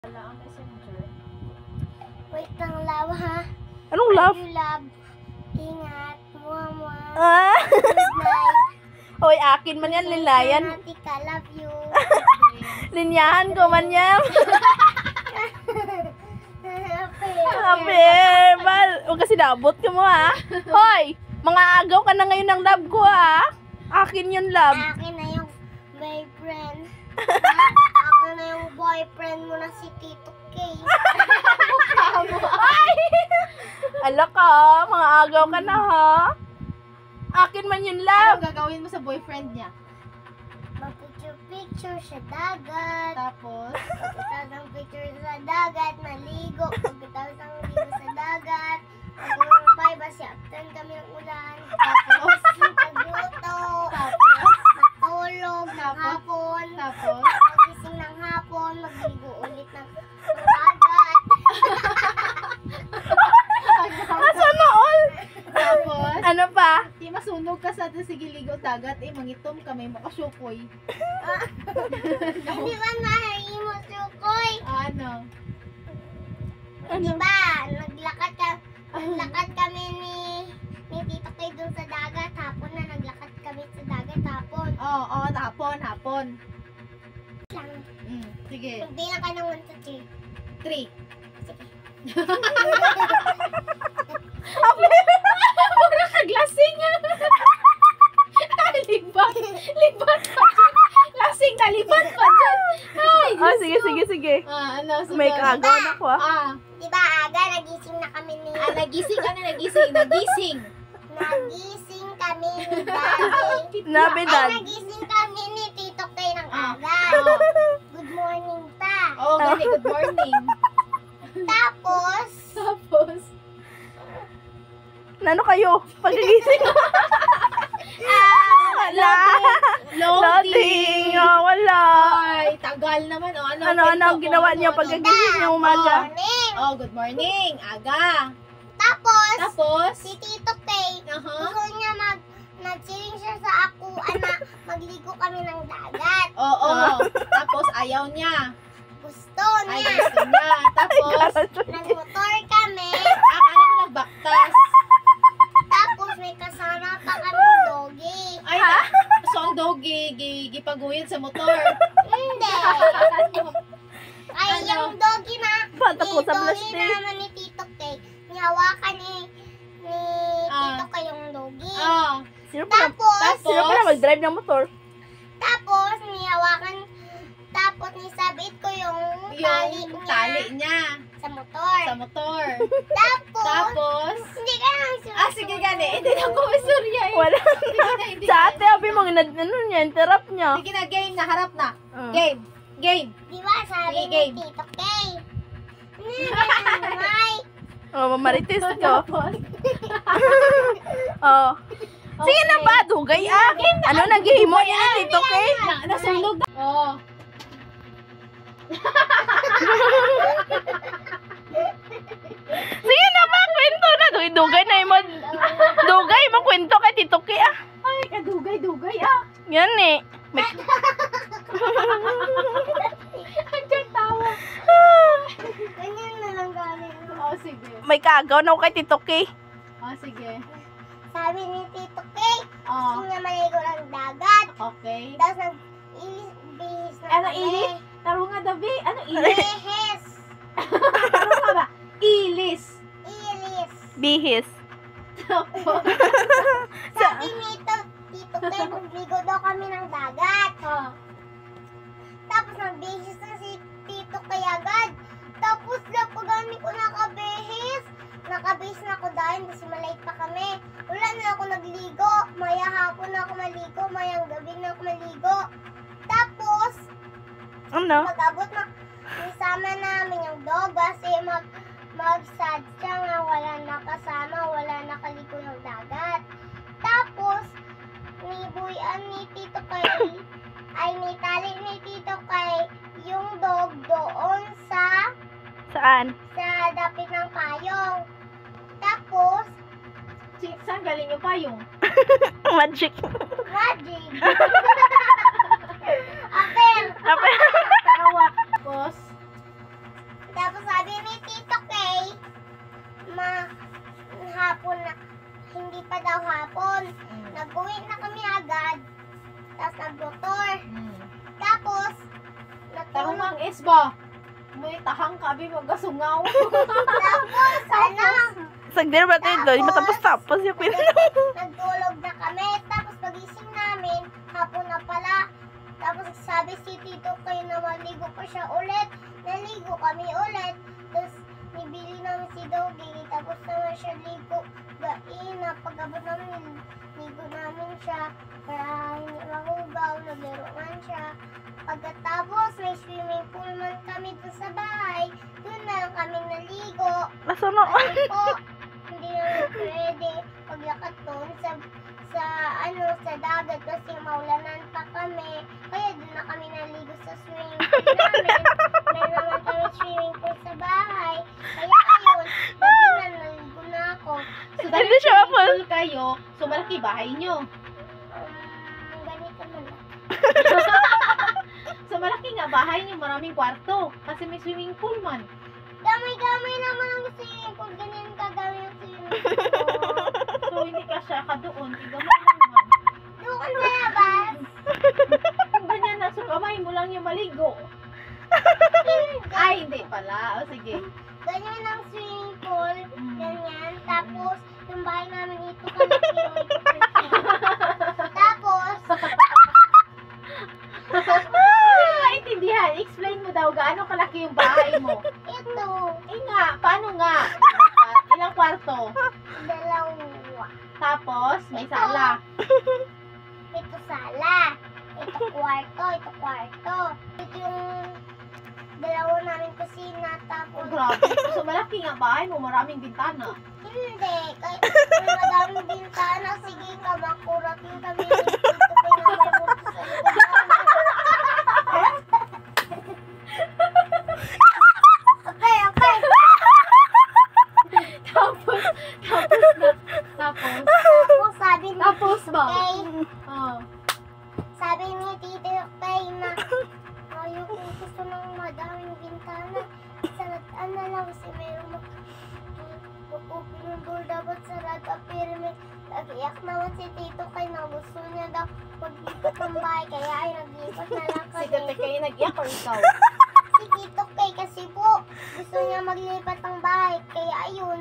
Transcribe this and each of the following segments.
Wala ang messenger. Wait lang, love, ha? Anong love? You love. Ingat. Mua. Ah? Good night. Hoy, akin man yan, lilayan. Tika, love you. Linyahan ko man yan. Sabi, bal. Huwag kasi nabot ka mo, ha? Hoy, mga agaw ka na ngayon ng love ko, ha? Akin yun, love. Akin na yung boyfriend. Akin na yung boyfriend mo na si Tito K. Ay! Ala ka, mga agaw ka na, ha? Akin man yun, Ano love. gagawin mo sa boyfriend niya? Mag-picture sa dagat. Tapos, Pagkatapos ng picture sa dagat, naligo. Pagkatapos ng ligo sa dagat, magulong basyaptan kami ng ulan. tapos, Nagluto. tapos, Matulog ng hapon. tapos, Pagising ng hapon, magligo ulit ng dagat. Sana all. tapos, Ano pa? di masunog ka sa sige ligo dagat, mangitom ka, may makasukoy. Di ba nahayi mo, Sukoy? Ano? Ano? Diba, naglakad kami ni Tito Kay dun sa dagat. Hapon na, naglakad kami sa dagat hapon. Oo, hapon. Lang, Sige, magbilang ka ng 1 to 3. 3. Mura ka glasing. Libat pa dyan. Lasing na libat pa dyan. Ay, Oh, sige. ano, sunod. May kagaw na ko, ah. Diba, aga, nagising na kami ni... Nagising. Nagising kami ni Daddy. Nabidad. Ay, nagising kami ni Tito Kay ng aga. Good morning pa. Oh, gani, good morning. Tapos, Tapos, Nano kayo? Pagkagising. Wala. Loading. Oh, wala. ay, tagal naman. Oh, Ano ang ginawa niyo pagkagising niyo umaga? morning. Oh, good morning. Aga. Tapos, Tapos, si Tito Kay, gusto niya nagsiling siya sa akuan na magligo kami ng dagat. oo. Tapos, ayaw niya. Gusto Ay, niya. gusto niya. Tapos, Nagmotor kami. akala ko nagbaktas. Tapos may kasama pa kami doggy. Ay, so ang doggy, gipaguyod sa motor. Hindi. Ay, Ano? yung doggy na, Bata po sa doggy plastic. naman ni Tito Kay, nihawakan ni Tito Kay yung doggy. Oh, Sino pa Tapos, mag-drive ng motor? tapos nisabit ko yung yung tali niya sa motor. sa motor. Tapos, Tapos, hindi ka lang sige gani. Hindi na ko masurya eh. Wala. Hindi Sa na. ate, abi mo, ano niya, interrupt niya. Sige na, game na. Harap na. Ah. Game. Di ba sabi Sige, ni game. Tito Kay? Nanay. Oh, mamaritis ko. Tapos, Oh. Sige na ba, dugay ah. Ano naghihimo niya ni Tito Kay? nasunog na. Oh. Sige na ba, kwento na. Dugay na mo. Dugay mo kwento kay Tito Kay ah. Ay, kadugay-dugay ah. Yan eh. May... Ang tawa. Ganyan na lang galing. Oh, sige. May kagaw na ako kay Tito Kay. Oh, sige. Sabi ni Tito Kay, gusto Oh, niya maligo ng dagat. okay. Tapos nag-bihis na Ano, kami. ilis? Taro nga, Dabi. Ano, ilis? Bihis. Taro nga ba? Ilis. Ilis. Bihis. Sabi ni Tito Kay, magligo daw kami ng dagat. Oh. Tapos nagbihis na si Tito Kay agad. Tapos lang pagani ko nakabihis. Nakabihis na ako dahil kasi malate pa kami. Wala na ako nagligo. Maya hapon na ako maligo. Mayang gabi na ako maligo. Tapos, Ano? pag-abot na, isama namin yung dog kasi mag-sad siya nga wala nakasama, wala nakaligo ng dagat. Tapos, nibuyan ni Tito Kay, ay nitali ni Tito Kay yung dog doon sa Saan? dapit ng payong. Tapos, Saan galing yung payong? Magic. magic. Aper. Apa? Tawa. Tapos, Tapos sabi ni Tito Kay, hapon na, hindi pa daw hapon. Nag-uwi na kami agad. Tapos nag-motor. Tapos, Tarong natulog. ang isba. May tahang kabi magasungaw. Tapos, Sagdir ba tayo doon? Di ba tapos yung nagtulog na kami. Tapos pagising namin, hapon na pala. Tapos sabi si Tito Kay na maligo pa siya ulit. Naligo kami ulit. Tapos nibili namin si Doggy. Tapos naman siya ligo. Pag-abot namin, ligo namin siya. Para hindi mahugaw. Naglaruan siya. Pagkatapos, may swimming pool man kami doon sa bahay. Doon na lang kami naligo. Nasuno. Ano po, hindi naman pwede paglakad doon sa dagat kasi maulanan pa kami. Kaya doon na kami naligo sa swimming pool namin. Meron naman kami swimming pool sa bahay. Kaya ayun, gabi na naligo na ako. So, Hindi dahil siya full kayo, so malaki bahay nyo. Ganito na lang. So, malaki nga bahay nyo, maraming kwarto. Kasi may swimming pool man. Gamay-gamay naman ang swimming pool. Ganyan kagami yung swimming pool. So, hindi ka siya kadoon. Tigamay lang naman. Doon ka sa labas. Kung ganyan na, so kamay mo lang yung maligo. Ay, hindi pala. O, sige. Ganyan ang swimming pool. Ganyan. Tapos, yung bahay namin ito kalaki yung ito kalaki. Tapos, Maintindihan. Explain mo daw gaano kalaki yung bahay mo. ito, Eh nga, paano nga? Ilang kwarto? dalawa. Tapos, may sala. Ito sala. Ito kwarto. Ito kwarto. Ito yung dalawa namin kusina. Oh, Tapos, grabe. So, malaki nga bahay mo. Maraming bintana. hindi. Kahit kung madaming bintana, sige ka, makurating kami. Dito kayo may multo sa likod namin. Okay. Tapos, Tapos sabi ni Tapos ba? Kay, Oh. sabi ni Tito Kay na ayaw ko gusto ng madaming bintana. Saratan na lang kasi mayroong mag-open yung door dapat sarada. Pero may nag-iyak naman si Tito Kay na gusto niya daw mag-lipat ng bahay. Kaya ay nag-lipat na lang Si kami. Tete kayo nag-iyak or ikaw? Si Tito Kay kasi po gusto niya maglipat ng bahay. Kaya ayun,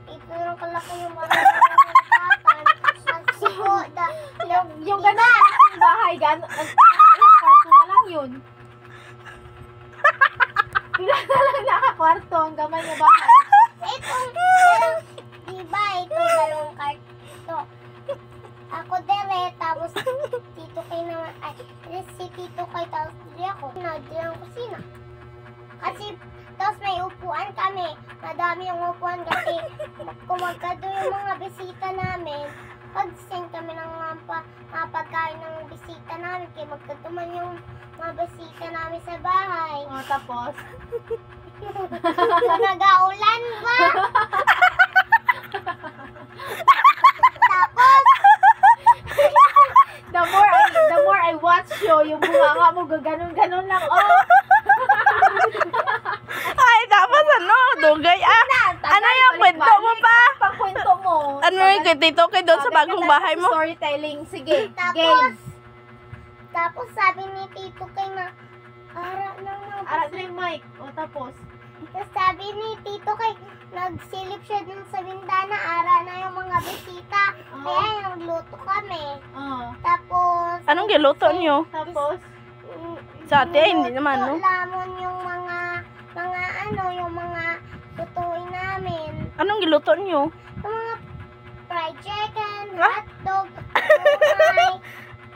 ito lang kalaki yung maraming lipatan. Kasi po, Yung gano'n yung bahay, gano'n, ilang kwarto na lang yun. Pila na lang nakakwarto ang gamay ng bahay. Itong, diba, itong dalawang karto. Ako dere, tapos Tito Kay naman, si Tito Kay, tapos di ako. Di ang kusina. Kasi, tapos may upuan kami. Madami yung upuan kasi kung magkado yung mga bisita namin, pag-send kami ng mga pagkain ng bisita namin, kaya magkatuman yung mga bisita namin sa bahay. Oh, tapos, Nag-aulan ba? Tapos, the more I watch you, yung bunganga mo, gaganon-ganon lang, oh. Ay, tapos ano? Dugay Ano yung kwento mo pa? Pagkwento mo. Ano yung kwento kay doon sa bagong bahay mo? Storytelling, sige, tapos, game. tapos sabi ni Tito Kay na, ara ng mga Arat na bisita. yung mic. O, tapos. Tapos sabi ni Tito Kay, nagsilip siya dun sa bintana, ara na yung mga bisita. Kaya nagluto kami. Oh, Tapos, Anong giluto niyo? tapos, Sa ate, hindi naman, no? lamon yung mga yung mga lutuin namin. Anong giluto niyo? Yung mga fried chicken, Ah? hotdog, umay,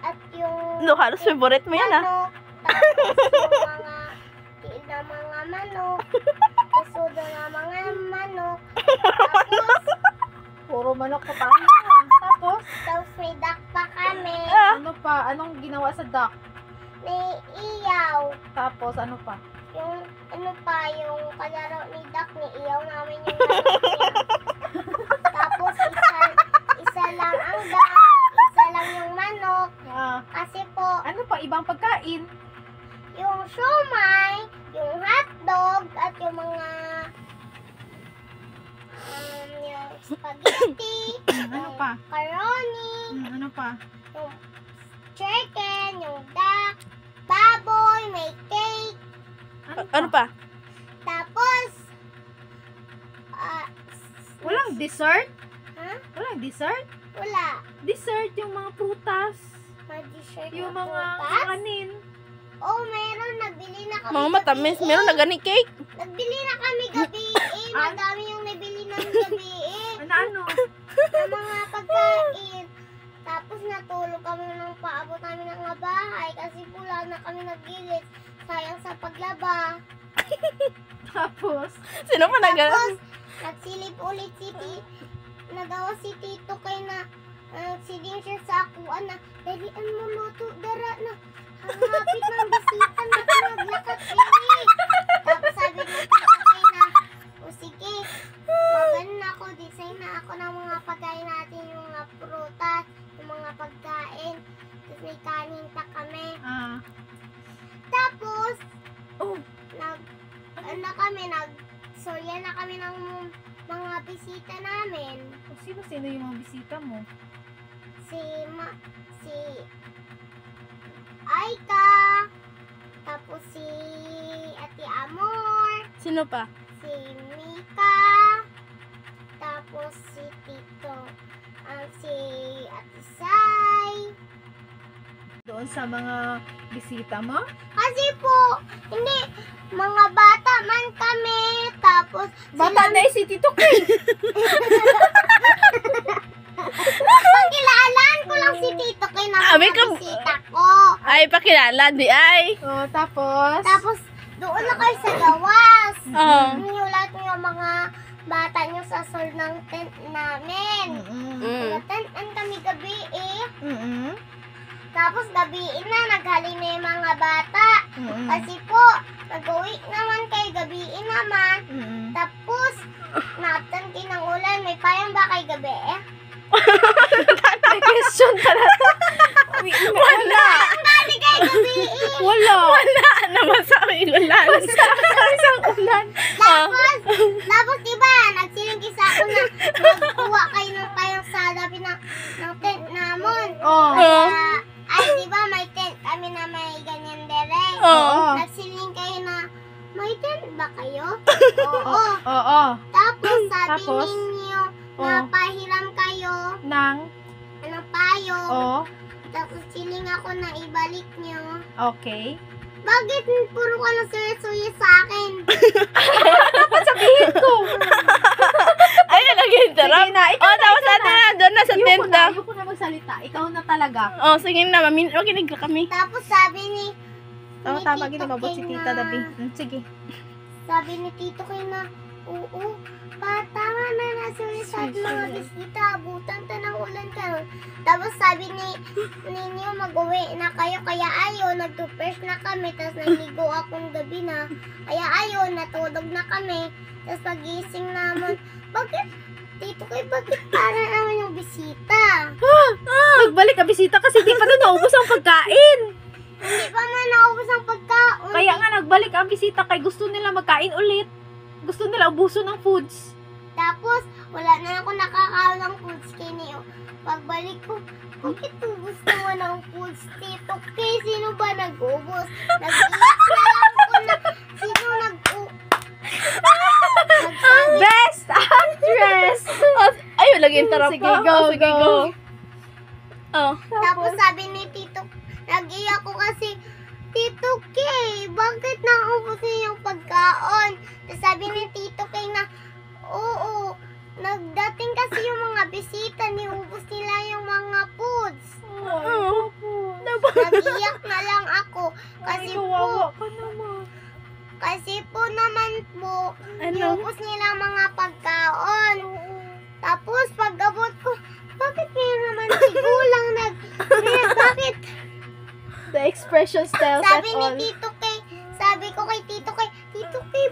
at yung No, halos favorite mo yan, ah. manok, tapos yung mga tiil na mga manok, kasudo na mga manok, tapos, puro manok pa tayo. Tapos, may duck pa kami, Ah, ano pa? Anong ginawa sa duck? may iyaw, Tapos, ano pa? yung yung kalaro ni duck, ni iyaw namin yung manok niya. Tapos, isa lang ang duck, isa lang yung manok, Ah, kasi po, ano pa? Ibang pagkain? yung siomay, yung hotdog, at spaghetti, Ano pa? macaroni, Ano pa? yung chicken, yung duck, baboy, may cake, Ano pa? tapos, Walang dessert? ha? Walang dessert? Wala. Dessert yung mga prutas. May dessert Yung na mga prutas? kanin. Oh, meron. Nagbili na kami Mga matamis. gabi, Meron na gani cake. Nagbili na kami gabi. Madami yung nabili namin gabi. Ano? Sa mga pagkain. Tapos natulog kami nung paabot namin ng mga bahay kasi wala na kami nagilis. Sayang sa paglaba. Tapos, Sino pa nag Tapos, nagsilip ulit nagawa si Tito kay na nagsiling siya sa akuan na dalian mo luto, dara na. Hangapit ng bisita na naglakat ini. Tapos sabi ni Tito kay na, o sige, magano na ako, design na ako ng mga pagkain natin, yung mga prutas, yung mga pagkain. Tapos may kanin pa kami. Tapos, sorya na kami ng mga bisita namin. sino yung mga bisita mo? Si Aika, tapos si Ate Amor, Sino pa? si Mika, tapos si Tito, si Ate Sai. Doon sa mga bisita mo? Kasi po, hindi, mga bata man kami, tapos Bata na si Tito Kay. pagkilalaan ko lang si Tito kay na Abi mga ka- bisita ko. Ay, pakilala. Di ay. Oh, tapos? Tapos, doon na kayo sa gawas. Oo. Niulat niyo yung mga bata niyo sa sol ng tent namin. Natentan kami gabi Tapos gabi na, naghali na yung mga bata. Kasi po, nag-uwi naman kay gabi naman. Tapos, natan ng ulan. May payang ba kay gabi May question talaga. Wala. Hindi kay gabi Wala. Wala naman sa akin. Wala. Isang ulan. Tapos diba, nagsilingkisa ako na magkuha kayo ng payang sa labi ng tent namon. Oh. Ay, diba, may tent kami na may ganyan dere. Oo. Nagsiling kayo na, may tent ba kayo? Oo. Oo. Tapos sabi Tapos? ninyo, napahiram kayo Nang? ng payo. Oh. Tapos siling ako na ibalik nyo. Okay. Bakit puro ka na suya sa akin? Sabihin ko. Ayun, nag-interrupt. Sige na, ikaw Oh, tapos natin na doon na sa tenda. Ayoko na magsalita. Ikaw na talaga. Oh, sige na. Makinig ka kami. Tapos sabi ni Tama, Tito ginibabot si Kay Tita na- Dabi. Sige. Sabi ni Tito Kay na, oo, tama na nasulit sa mga bisita, abutan ta ng ulan karon. Tapos sabi ninyo mag-uwi na kayo, kaya ayaw, nag-toothbrush na kami, tapos naligo akong gabi na, kaya ayaw, natulog na kami, tapos pagising naman, bakit, Tito Kay, bakit para naman yung bisita? Nagbalik ka bisita kasi di pa na naubos ang pagkain. Hindi pa man naubos ang pagkaon. Kaya nga nagbalik ang bisita kay gusto nila magkain ulit. Gusto nila ubuso ng foods. Tapos, wala na ako nakakaon ng foods kay Neo. Pagbalik ko, bakit ubus naman ang foods, Tito Kay? Sino ba nag-ubos? Nag-iyak na lang ko na sino nagsabi. Best actress! Oh, ayun, nag-interrupt Sige, ka. go, Oh, sige, go. go. Oh. Tapos sabi ni Tito, nag-iyak ko kasi, Tito Kay, bakit naubos niyo yung pagkaon? Tapos sabi ni Tito Kay na, oo, nagdating kasi yung mga bisita, niubos nila yung mga foods. Oh. Nag-iyak na lang ako. Kasi po, ka naman. naman po, Ano? niubos nila mga pagkaon. Tapos pag-abot ko, bakit kayo naman tigulang bakit? The expressions tells Sabi us ni all. Tito Kay, sabi ko kay Tito Kay,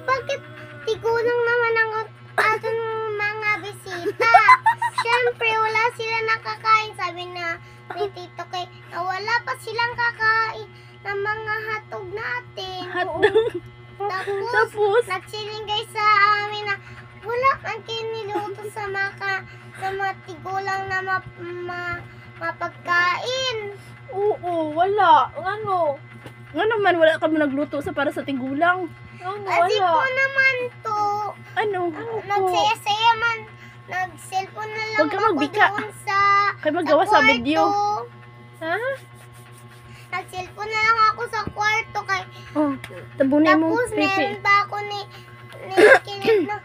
bakit tigulang naman ang ating mga bisita? Siyempre, wala sila nakakain. Sabi ni Tito Kay, na wala pa silang kakain ng mga hatog natin. Hotdog. Tapos, Tapos, nagsilingay sa amin na, Wala man kayo niluto sa mga tigulang na mapagkain. Oo, wala. Ano? Nga naman, wala ka mo nagluto sa para sa tigulang. Ano, Kasi po wala. naman to. Ano? Nagsaya-saya man. Nag-cellphone na lang Huwag ka ako magbika. doon sa Kaya magawa sa kwarto. video. Ha? Nag-cellphone na lang ako sa kwarto. Oh, tabunin mo, Tapos Pepe. meron pa ako ni Kinit na,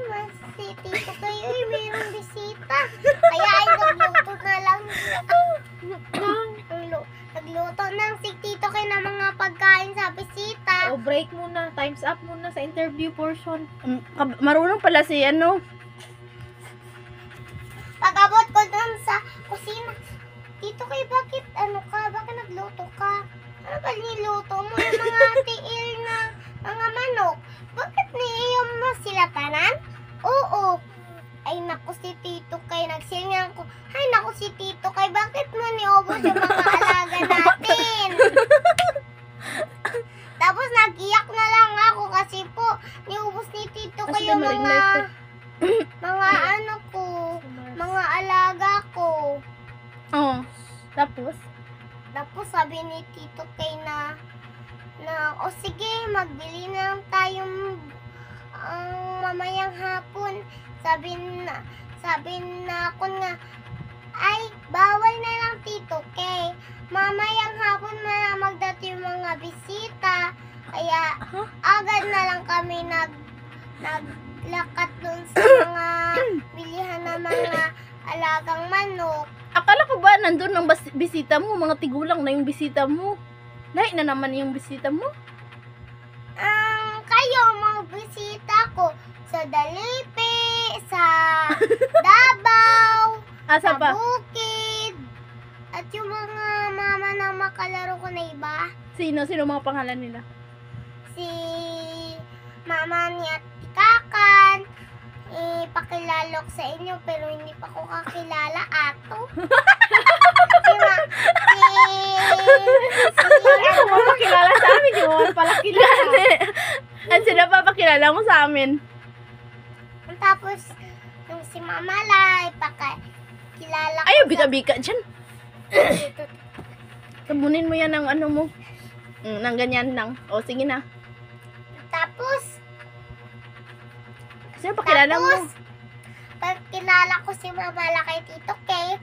mas si Tito kayo ay mayroong bisita. Kaya ay nagluto na lang. Nagluto ng si Tito kayo ng mga pagkain sa bisita. O, break muna. Time's up muna sa interview portion. Marunong pala si ano. Pag-abot ko dun sa kusina, Tito kayo bakit ano ka? Bakit nagluto ka? Ano ba niluto mo yung mga tiil na mga manok? Bakit niiyom mo sila tanan? Oo. Ay naku si Tito kay nagsingan ko. Ay naku si Tito kay bakit mo niubos yung mga alaga natin? Tapos nag-iyak na lang ako kasi po niubos ni Tito Kasi kayo maring mga life mga ano ko, mga alaga ko. Oh. Tapos? Tapos sabi ni Tito kay na o sige, magbili na lang tayong mamayang hapon. Sabi na ako nga, ay, bawal na lang Tito kay mamayang hapon na magdati yung mga bisita. Kaya agad na lang kami naglakat dun sa mga bilihan ng mga alagang manok. Akala ko ba nandun ang bisita mo? Mga tigulang na yung bisita mo. Lahi na naman yung bisita mo. Kayo, mga bisita ko sa Dalipi, sa Davao, Asa sa pa? Bukid, at yung mga mama na makalaro ko na iba. Sino mga pangalan nila? Si mama ni Ate Kakan, ipakilala ko sa inyo pero hindi pa ko kakilala ato. Ano mo pakilala sa amin? Di mo pala kilala. Ano sila papakilala mo sa amin? Tapos, yung si Mama Lai, ipakilala ko Ayaw, sa bika-bika dyan. Tabunin mo yan ng ano mo. Nang ganyan lang. O, sige na. Tapos, Sino pakilala mo? pagkilala ko si Mama La kay Tito Kay,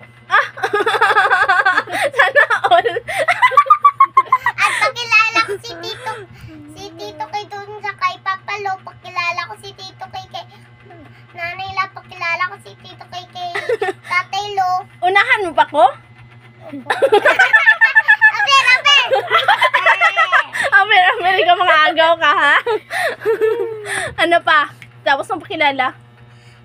Sana all. at pagkilala ko si Tito Kay doon sa kay Papa Lo, pagkilala ko si Tito Kay kay Nanay La, pagkilala ko si Tito Kay kay Tatay Lo. Unahan mo pa ko? Amer, ka mga agaw ka, ha? Ano pa? Tapos ang pakilala?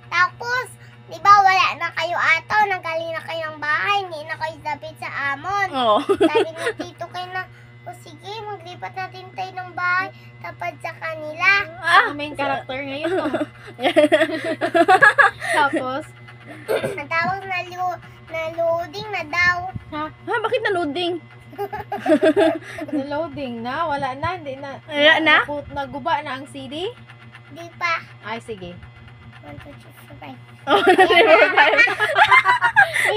Tapos, di ba wala na kayo ato, nagaling na kayo ng bahay, hindi na kayo sabit sa amon. Oo. Sabi ni Tito Kay na, o sige, maglipat natin tayo ng bahay, tapad sa kanila. Ang main character ngayon, no? Tapos, Natawag na loading na daw. Ha? Bakit na-loading? loading na, wala na, hindi na. Wala na? Naguba na ang CD? Di pa. Ay, sige. 1, 2, 3, 4, 5. Oh,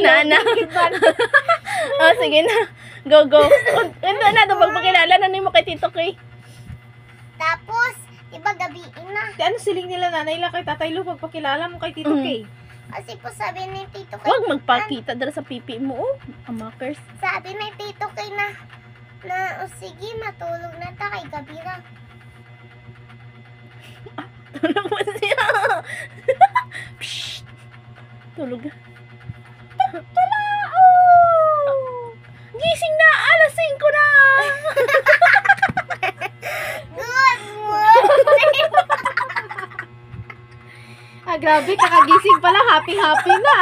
Nana. Oh, sige na. Go. Ano na, ito pagpakilala na mo kay Tito Kay. Tapos, di ba gabiin na? Ano siling nila nanay lang kay Tatay Lu pagpakilala mo kay Tito Kay? Kasi po sabi ni Tito Kay, Huwag magpakita dala sa pipi mo, oh. Amakers. sabi ni Tito Kay na o sige, matulog na ta kay gabi na. Tulog mo siya. Psst. Tulog. Tulao! Gising na! Alas 5 na! Good morning! Grabe, kakagising pala. Happy na.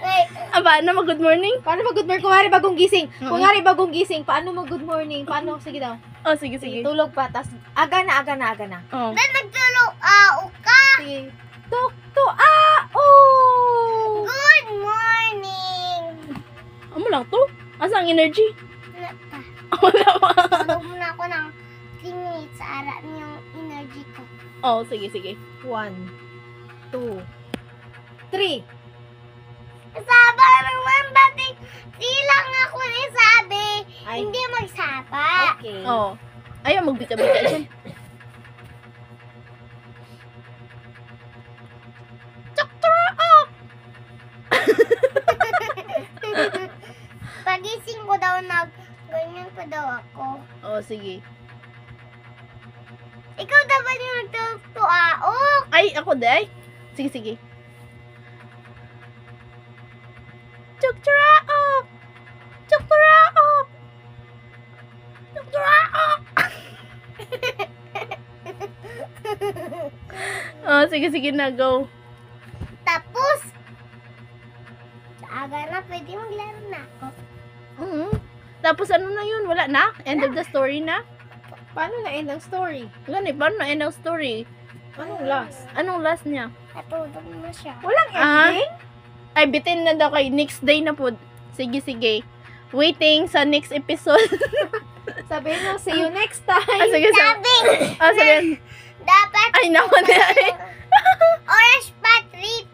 Wait, Aba, ano, mag-good morning? Paano mag-good morning? Kunwari bagong gising. Oo. Kunwari bagong gising. Paano mag-good morning? Paano? Sige daw. Oh, sige. Sige, tulog pa. Tas, aga na. Oh. then nagtulog ka. Sige. Oh! Good morning! Ano lang to? Asa ang energy? Wala pa. Wala pa. Tulog muna ako ng 3 minutes sa ara yung energy ko. Oh, sige. 1, 2, 3. Saba naman, dati silang ako ni sabi. Ay. Hindi magsapa. Okay. Oh. Ayaw magbika-bika dyan. Pagising ko daw ganyan pa daw ako. Oh, sige. Ikaw dapat yung nagtutuaok. Ay, ako day. Sige, sige. Chukchurao! Chukchurao! Chukchurao! Oh, sige, sige na, go. Tapos, sa aga na, pwede maglaro na ako. Tapos ano na yun? Wala na? End of the story na? Paano na end ang story? Wala na, paano na end of story? Anong last? Anong last niya? Natulog na siya. Walang Ah. ending? Ay, bitin na daw kay next day na po. Sige, sige. Waiting sa next episode. Sabihin mo, see you next time. Ah, sige, sige. Sabi, Ah, sabihin. dapat Ay, naku, day. oras pa, 3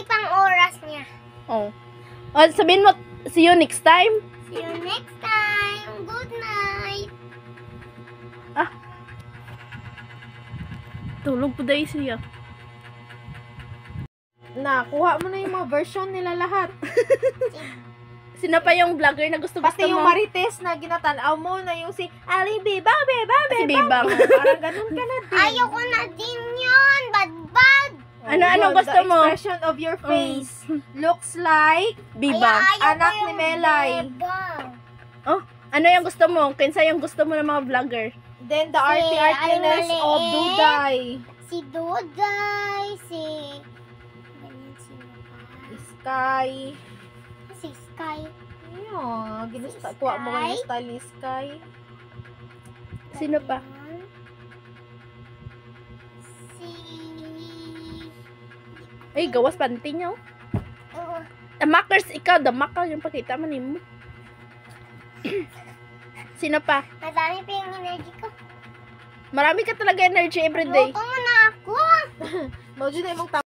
pang oras niya. Oh. Oh, sabihin mo, see you next time. See you next time. Good night. Tulog po dahil siya. Nakuha mo na yung mga version nila lahat. Sino pa yung vlogger na gusto Pati yung mo? Marites na ginatanaw mo na yung si Ali Bibang, Si Bibang. Parang ganun ka na din. Ayoko na din yun. Bad. Ano gusto the mo? expression of your face looks like Bibang. Anak ni Melay. Oh, ano yung gusto mo? Kinsa yung gusto mo ng mga vlogger? then the artiness Aling of Maliit. Duday. Si Duday, si... Ganyan sino pa? Sky. Si Sky. Ayun, Si kuha mo Sky. yung style ni Sky. Sino pa? Ganyan. Si... Ay, gawas panty niyo. Oh, Damakers, ikaw, damakal yung pakita mo mo. Sino pa? madami pa yung energy ko. Marami ka talaga energy everyday. Luto mo na ako. Mawag na yung